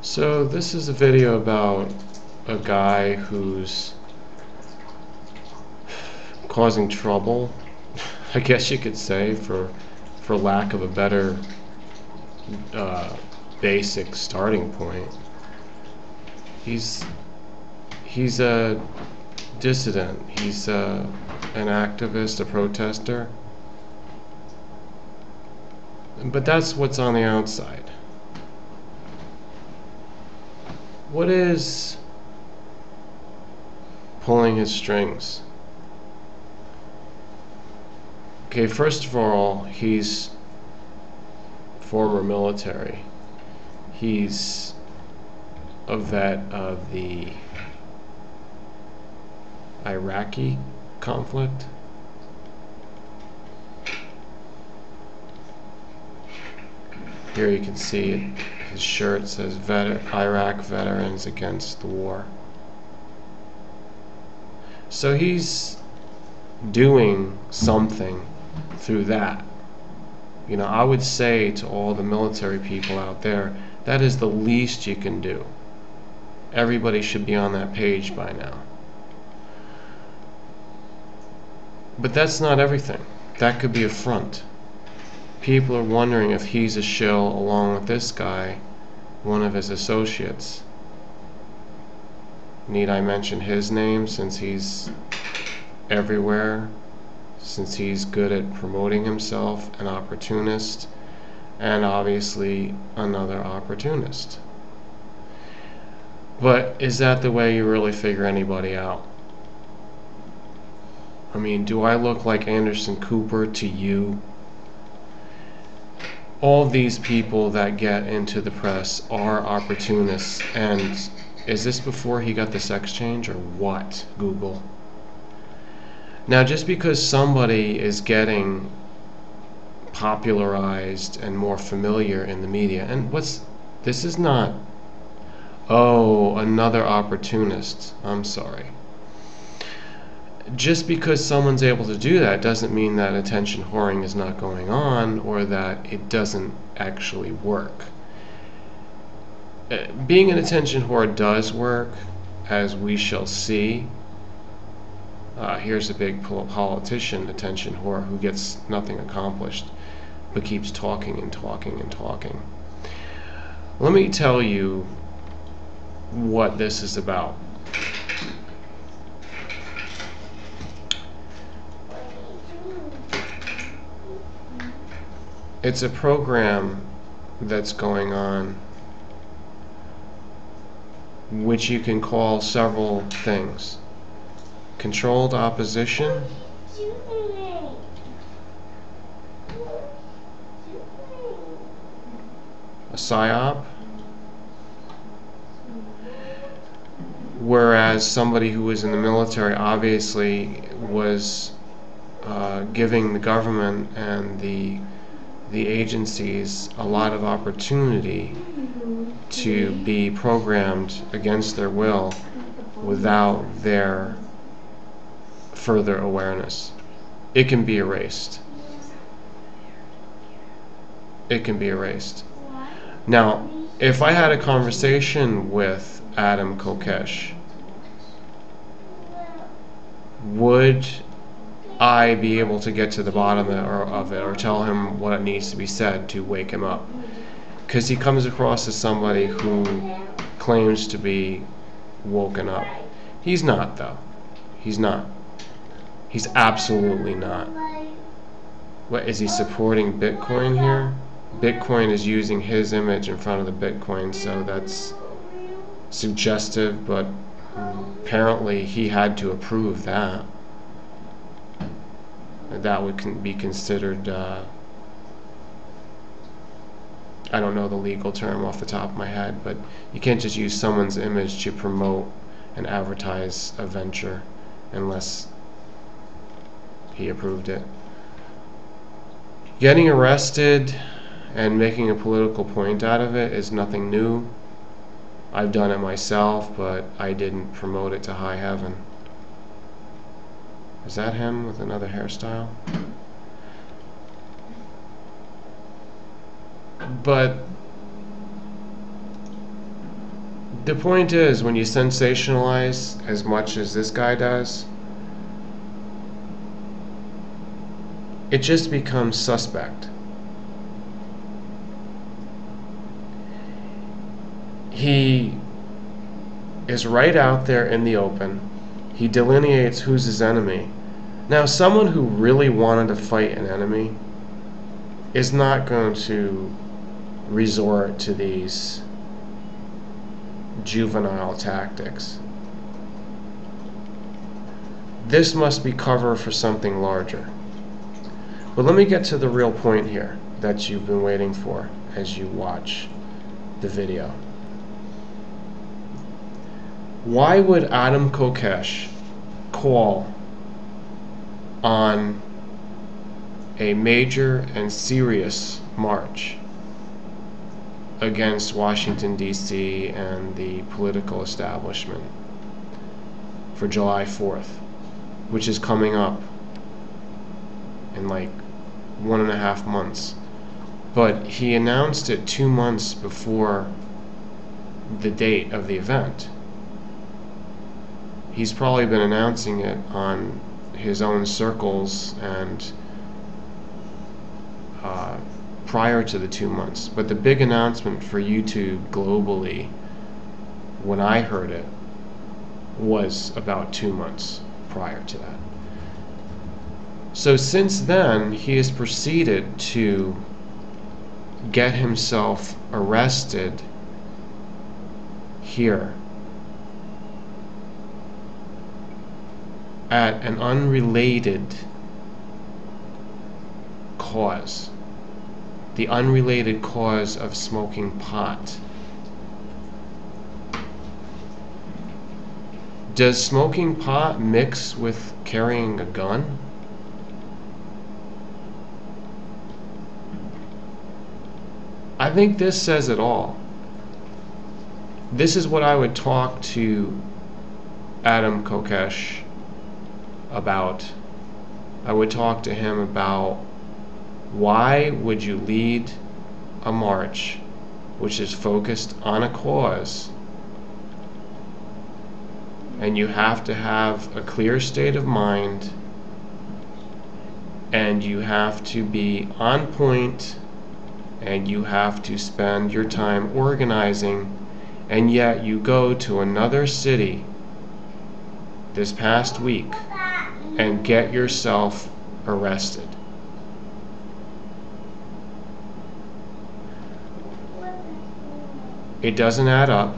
So this is a video about a guy who's causing trouble, I guess you could say, for lack of a better basic starting point. He's a dissident. He's an activist, a protester. But that's what's on the outside. What is pulling his strings? Okay, first of all, he's former military. He's a vet of the Iraqi conflict. Here you can see it. His shirt says Iraq Veterans Against the War. So he's doing something through that. You know, I would say to all the military people out there, that is the least you can do. Everybody should be on that page by now. But that's not everything. That could be a front. People are wondering if he's a shill along with this guy, one of his associates. Need I mention his name since he's everywhere, since he's good at promoting himself, an opportunist, and obviously another opportunist. But is that the way you really figure anybody out? I mean, do I look like Anderson Cooper to you? All these people that get into the press are opportunists. And is this before he got the sex change or what, Google? Now, just because somebody is getting popularized and more familiar in the media, and this is not, oh, another opportunist, I'm sorry. Just because someone's able to do that doesn't mean that attention whoring is not going on or that it doesn't actually work. Being an attention whore does work, as we shall see. Here's a big politician, attention whore, who gets nothing accomplished but keeps talking and talking and talking. Let me tell you what this is about. It's a program that's going on which you can call several things. Controlled opposition, a psyop, whereas somebody who was in the military obviously was giving the government and the agencies a lot of opportunity to be programmed against their will without their further awareness. It can be erased. It can be erased. Now, if I had a conversation with Adam Kokesh, would I be able to get to the bottom of it or tell him what needs to be said to wake him up? Because he comes across as somebody who claims to be woken up. He's not, though. He's not. He's absolutely not. What, is he supporting Bitcoin here? Bitcoin is using his image in front of the Bitcoin, so that's suggestive, but apparently he had to approve that. That would be considered, I don't know the legal term off the top of my head, but you can't just use someone's image to promote and advertise a venture unless he approved it. Getting arrested and making a political point out of it is nothing new. I've done it myself, but I didn't promote it to high heaven. Is that him with another hairstyle? But The point is, when you sensationalize as much as this guy does, it just becomes suspect. He is right out there in the open. He delineates who's his enemy. Now, someone who really wanted to fight an enemy is not going to resort to these juvenile tactics. This must be cover for something larger. But let me get to the real point here that you've been waiting for as you watch the video. Why would Adam Kokesh call on a major and serious march against Washington, D.C. and the political establishment for July 4th, which is coming up in like 1.5 months? But he announced it 2 months before the date of the event. He's probably been announcing it on his own circles and prior to the 2 months. But the big announcement for YouTube globally, when I heard it, was about 2 months prior to that. So since then, he has proceeded to get himself arrested here at an unrelated cause. The unrelated cause of smoking pot. Does smoking pot mix with carrying a gun? I think this says it all. This is what I would talk to Adam Kokesh about. I would talk to him about, why would you lead a march which is focused on a cause, and you have to have a clear state of mind, and you have to be on point, and you have to spend your time organizing, and yet you go to another city this past week and get yourself arrested? It doesn't add up.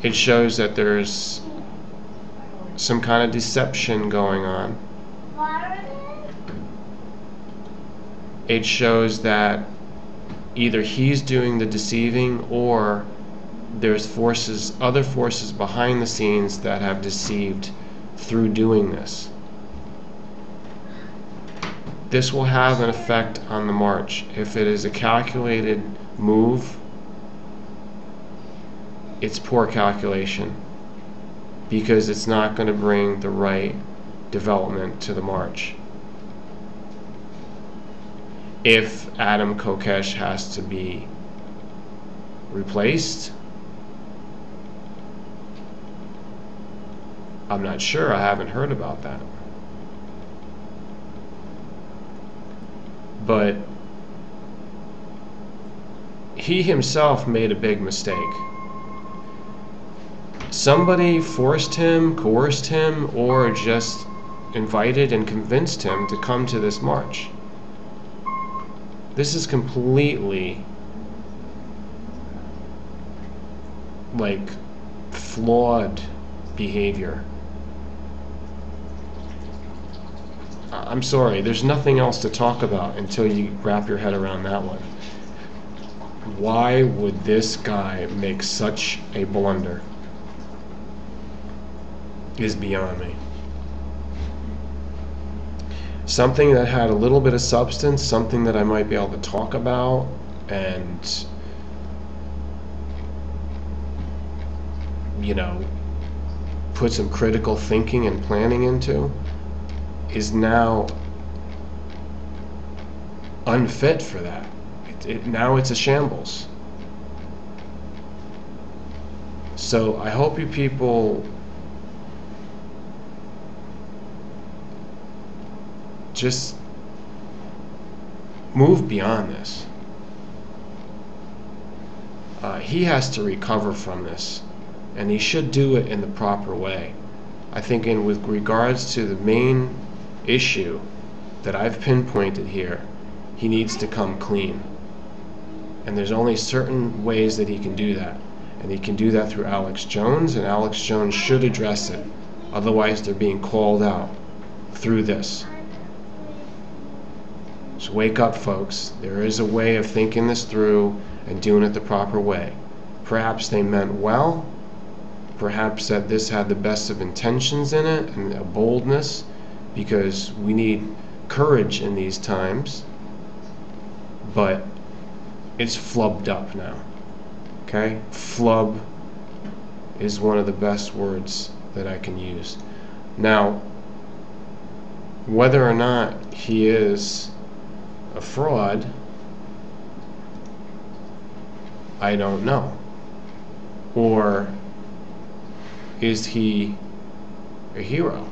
It shows that there's some kind of deception going on. It shows that either he's doing the deceiving, or there's other forces behind the scenes that have deceived through doing this. This will have an effect on the march. If it is a calculated move, it's poor calculation, because it's not going to bring the right development to the march. If Adam Kokesh has to be replaced, I'm not sure. I haven't heard about that. But he himself made a big mistake. Somebody forced him, coerced him, or just invited and convinced him to come to this march. This is completely like flawed behavior. I'm sorry, there's nothing else to talk about until you wrap your head around that one. Why would this guy make such a blunder is beyond me. Something that had a little bit of substance, something that I might be able to talk about and, you know, put some critical thinking and planning into, is now unfit for that. Now it's a shambles. So I hope you people just move beyond this. He has to recover from this, and he should do it in the proper way. I think with regards to the main issue that I've pinpointed here, he needs to come clean. And there's only certain ways that he can do that. And he can do that through Alex Jones, and Alex Jones should address it. Otherwise, they're being called out through this. So wake up, folks. There is a way of thinking this through and doing it the proper way. Perhaps they meant well. Perhaps that this had the best of intentions in it and a boldness, because we need courage in these times. But it's flubbed up now. Okay? Flub is one of the best words that I can use. Now, whether or not he is a fraud, I don't know. Or is he a hero?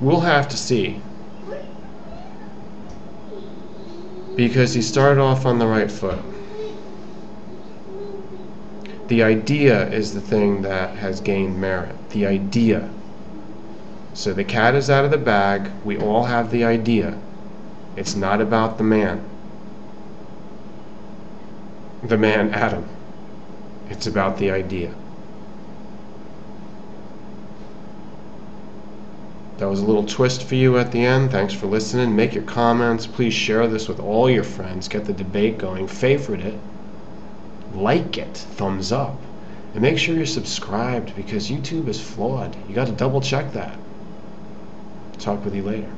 We'll have to see. Because he started off on the right foot. The idea is the thing that has gained merit. The idea. So the cat is out of the bag. We all have the idea. It's not about the man. The man, Adam. It's about the idea. That was a little twist for you at the end. Thanks for listening. Make your comments. Please share this with all your friends. Get the debate going. Favorite it. Like it. Thumbs up. And make sure you're subscribed, because YouTube is flawed. You got to double check that. Talk with you later.